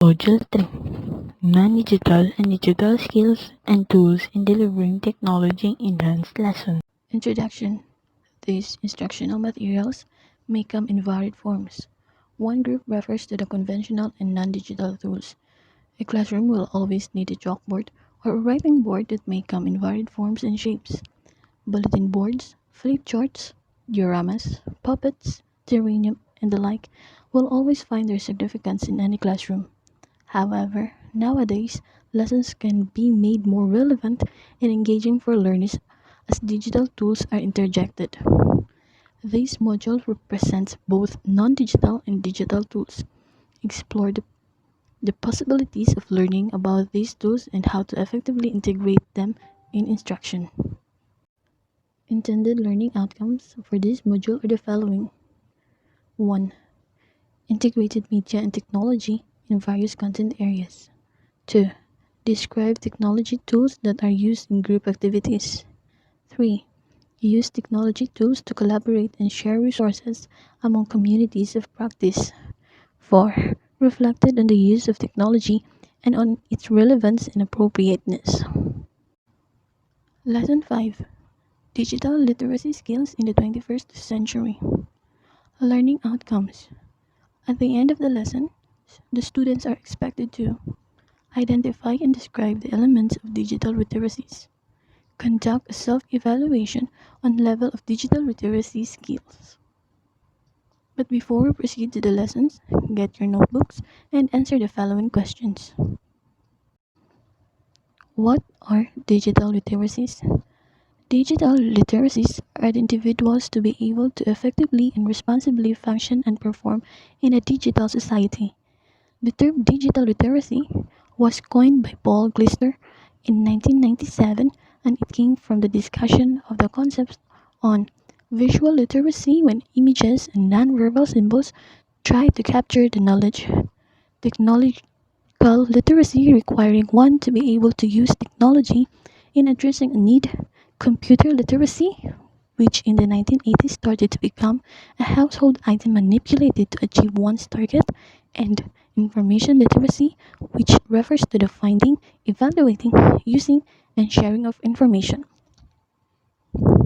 Module 3: Non-digital and digital skills and tools in delivering technology-enhanced lessons. Introduction. These instructional materials may come in varied forms. One group refers to the conventional and non-digital tools. A classroom will always need a chalkboard or a writing board that may come in varied forms and shapes. Bulletin boards, flip charts, dioramas, puppets, terrarium, and the like will always find their significance in any classroom. However, nowadays, lessons can be made more relevant and engaging for learners as digital tools are interjected. This module represents both non-digital and digital tools. Explore the possibilities of learning about these tools and how to effectively integrate them in instruction. Intended learning outcomes for this module are the following. 1. Integrated media and technology in various content areas. 2. Describe technology tools that are used in group activities. 3. Use technology tools to collaborate and share resources among communities of practice. 4. Reflected on the use of technology and on its relevance and appropriateness. Lesson 5. Digital literacy skills in the 21st century. Learning outcomes. At the end of the lesson, the students are expected to identify and describe the elements of digital literacies. Conduct a self-evaluation on level of digital literacy skills. But before we proceed to the lessons, get your notebooks and answer the following questions. What are digital literacies? Digital literacies are the individuals to be able to effectively and responsibly function and perform in a digital society. The term digital literacy was coined by Paul Glisner in 1997, and it came from the discussion of the concepts on visual literacy when images and nonverbal symbols try to capture the knowledge. Technological literacy requiring one to be able to use technology in addressing a need. Computer literacy, which in the 1980s started to become a household item manipulated to achieve one's target, and information literacy, which refers to the finding, evaluating, using, and sharing of information.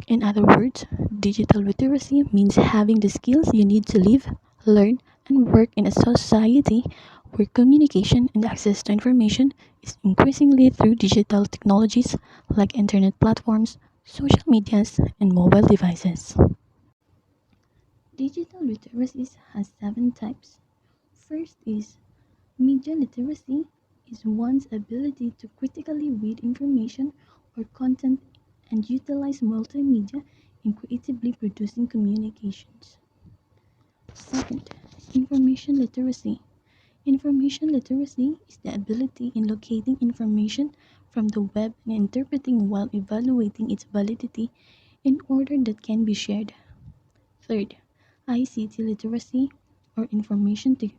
In other words, digital literacy means having the skills you need to live, learn, and work in a society where communication and access to information is increasingly through digital technologies like internet platforms, social medias, and mobile devices. Digital literacy has 7 types. First is media literacy is one's ability to critically read information or content and utilize multimedia in creatively producing communications. Second, information literacy. Information literacy is the ability in locating information from the web and interpreting while evaluating its validity in order that can be shared. Third, ICT literacy or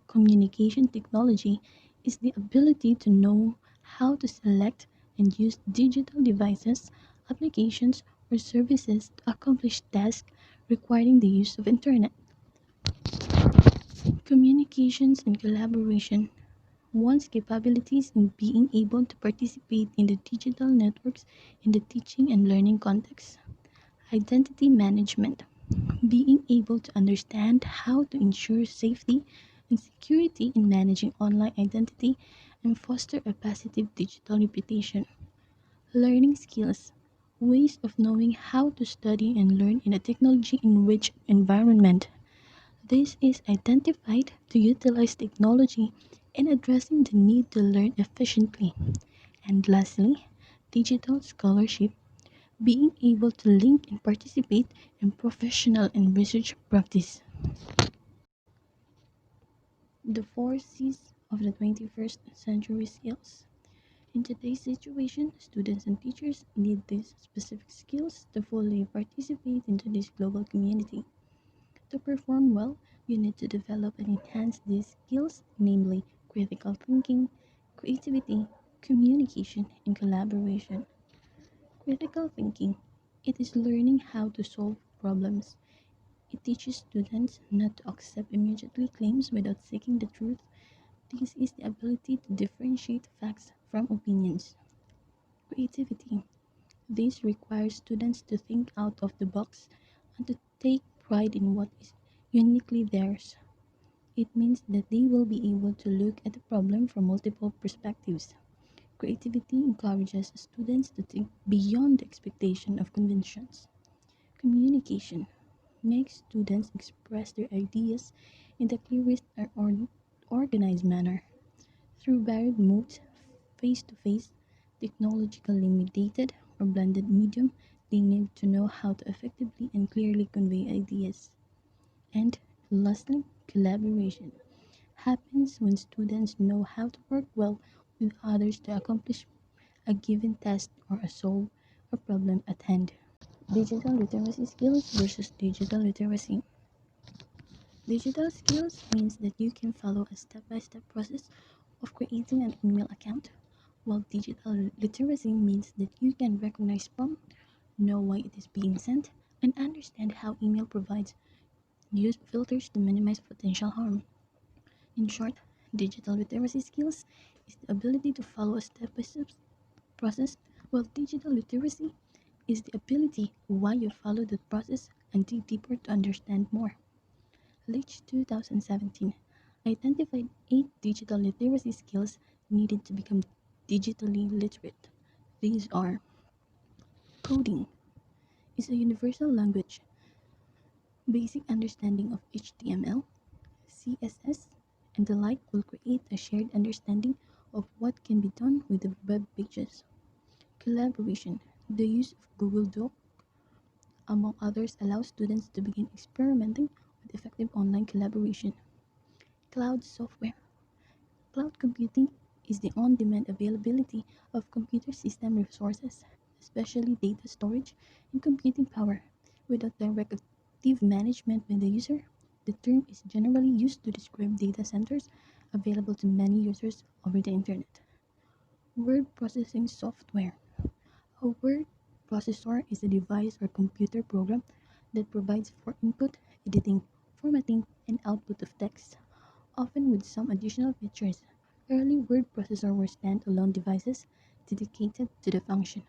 communication technology is the ability to know how to select and use digital devices, applications, or services to accomplish tasks requiring the use of internet. Communications and collaboration. One's capabilities in being able to participate in the digital networks in the teaching and learning context. Identity management. Being able to understand how to ensure safety and security in managing online identity and foster a positive digital reputation. Learning skills. Ways of knowing how to study and learn in a technology enriched environment. This is identified to utilize technology in addressing the need to learn efficiently. And lastly, digital scholarship, being able to link and participate in professional and research practice. The 4 C's of the 21st century skills. In today's situation, students and teachers need these specific skills to fully participate into this global community. To perform well, you need to develop and enhance these skills, namely critical thinking, creativity, communication, and collaboration. Critical thinking. It is learning how to solve problems. It teaches students not to accept immediately claims without seeking the truth, This is the ability to differentiate facts from opinions. Creativity. This requires students to think out of the box and to take pride in what is uniquely theirs. It means that they will be able to look at the problem from multiple perspectives. Creativity encourages students to think beyond the expectation of conventions. Communication makes students express their ideas in the clearest and organized manner. Through varied modes, face to face, technologically mediated, or blended medium, they need to know how to effectively and clearly convey ideas. And lastly, collaboration happens when students know how to work well with others to accomplish a given task or solve a problem at hand. Digital literacy skills versus digital literacy. Digital skills means that you can follow a step-by-step process of creating an email account, while digital literacy means that you can recognize spam, know why it is being sent, and understand how email provides use filters to minimize potential harm. In short, digital literacy skills is the ability to follow a step-by-step process, while digital literacy is the ability why you follow the process and dig deeper to understand more. Leach 2017 identified 8 digital literacy skills needed to become digitally literate. These are coding is a universal language, basic understanding of HTML, CSS, and the like will create a shared understanding of what can be done with the web pages. Collaboration, the use of Google Doc, among others, allows students to begin experimenting with effective online collaboration. Cloud software. Cloud computing is the on-demand availability of computer system resources, especially data storage and computing power, without direct active management by the user. The term is generally used to describe data centers available to many users over the internet. Word processing software. A word processor is a device or computer program that provides for input, editing, formatting, and output of text, often with some additional features. Early word processors were standalone devices dedicated to the function,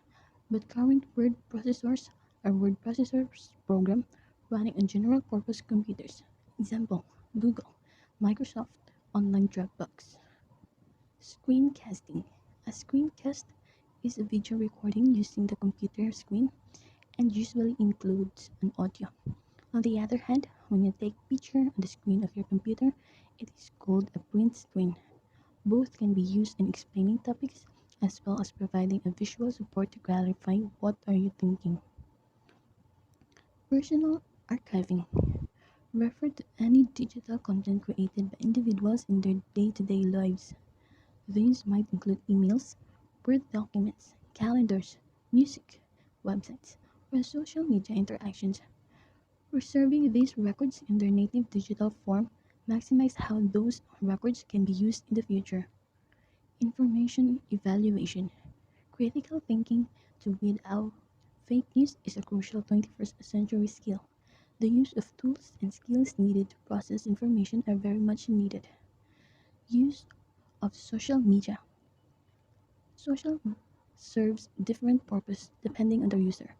but current word processors are word processors program running on general-purpose computers. Example: Google, Microsoft, Online Dropbox. Screencasting. A screencast is a video recording using the computer screen and usually includes an audio. On the other hand, when you take a picture on the screen of your computer, it is called a print screen. Both can be used in explaining topics as well as providing a visual support to clarify what are you thinking. Personal archiving refer to any digital content created by individuals in their day-to-day lives. These might include emails, Word documents, calendars, music, websites, or social media interactions. Preserving these records in their native digital form maximizes how those records can be used in the future. Information evaluation. Critical thinking to weed out fake news is a crucial 21st century skill. The use of tools and skills needed to process information are very much needed. Use of social media. Social serves different purpose depending on the user,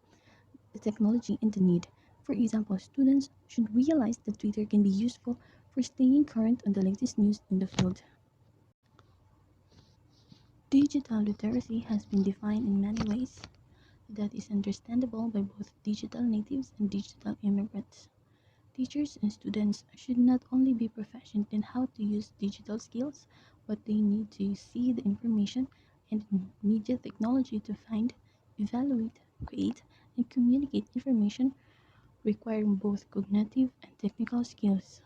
the technology, and the need. For example, students should realize that Twitter can be useful for staying current on the latest news in the field. Digital literacy has been defined in many ways that is understandable by both digital natives and digital immigrants. Teachers and students should not only be proficient in how to use digital skills, but they need to see the information and media technology to find, evaluate, create, and communicate information requiring both cognitive and technical skills.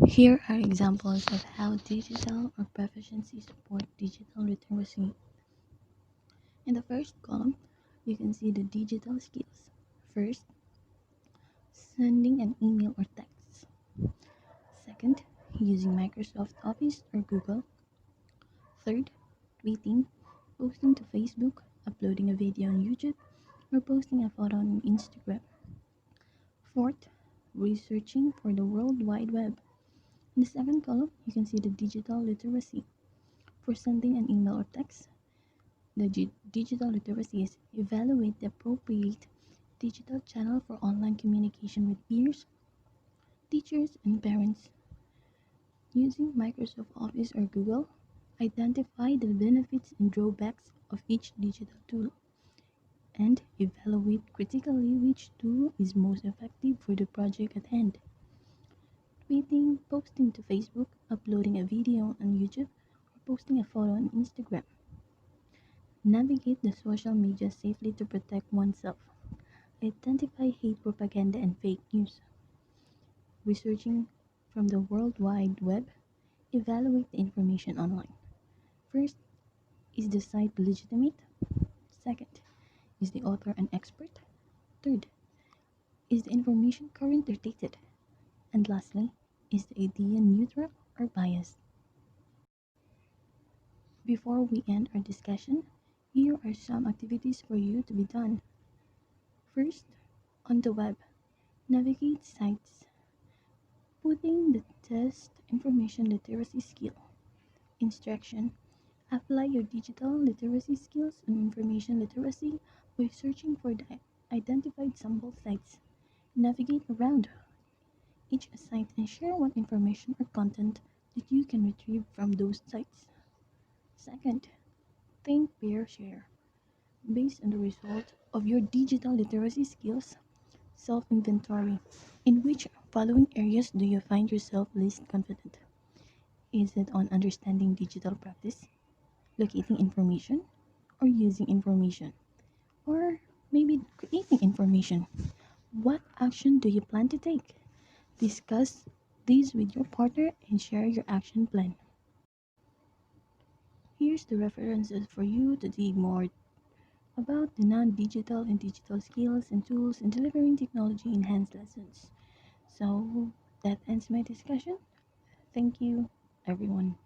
Here are examples of how digital or proficiency support digital literacy. In the first column, you can see the digital skills. First, sending an email or text. Second, using Microsoft Office or Google. Third, tweeting, posting to Facebook, uploading a video on YouTube, or posting a photo on Instagram. Fourth, researching for the World Wide Web. In the second column, you can see the digital literacy. For sending an email or text, the digital literacy is evaluate the appropriate digital channel for online communication with peers, teachers, and parents. Using Microsoft Office or Google, identify the benefits and drawbacks of each digital tool and evaluate critically which tool is most effective for the project at hand. Tweeting, posting to Facebook, uploading a video on YouTube, or posting a photo on Instagram. Navigate the social media safely to protect oneself. Identify hate propaganda and fake news. Researching from the World Wide Web, evaluate the information online. First, is the site legitimate? Second, is the author an expert? Third, is the information current or dated? And lastly, is the idea neutral or biased? Before we end our discussion, here are some activities for you to be done. First, on the web, navigate sites. Putting the test information literacy skill. Instruction. Apply your digital literacy skills on information literacy by searching for the identified sample sites. Navigate around each site and share what information or content that you can retrieve from those sites. Second, think, pair, share. Based on the result of your digital literacy skills, self-inventory. In which following areas do you find yourself least confident? Is it on understanding digital practice, locating information, or using information? Or maybe creating information? What action do you plan to take? Discuss these with your partner and share your action plan. Here's the references for you to dig more about the non-digital and digital skills and tools in delivering technology enhanced lessons. So that ends my discussion. Thank you, everyone.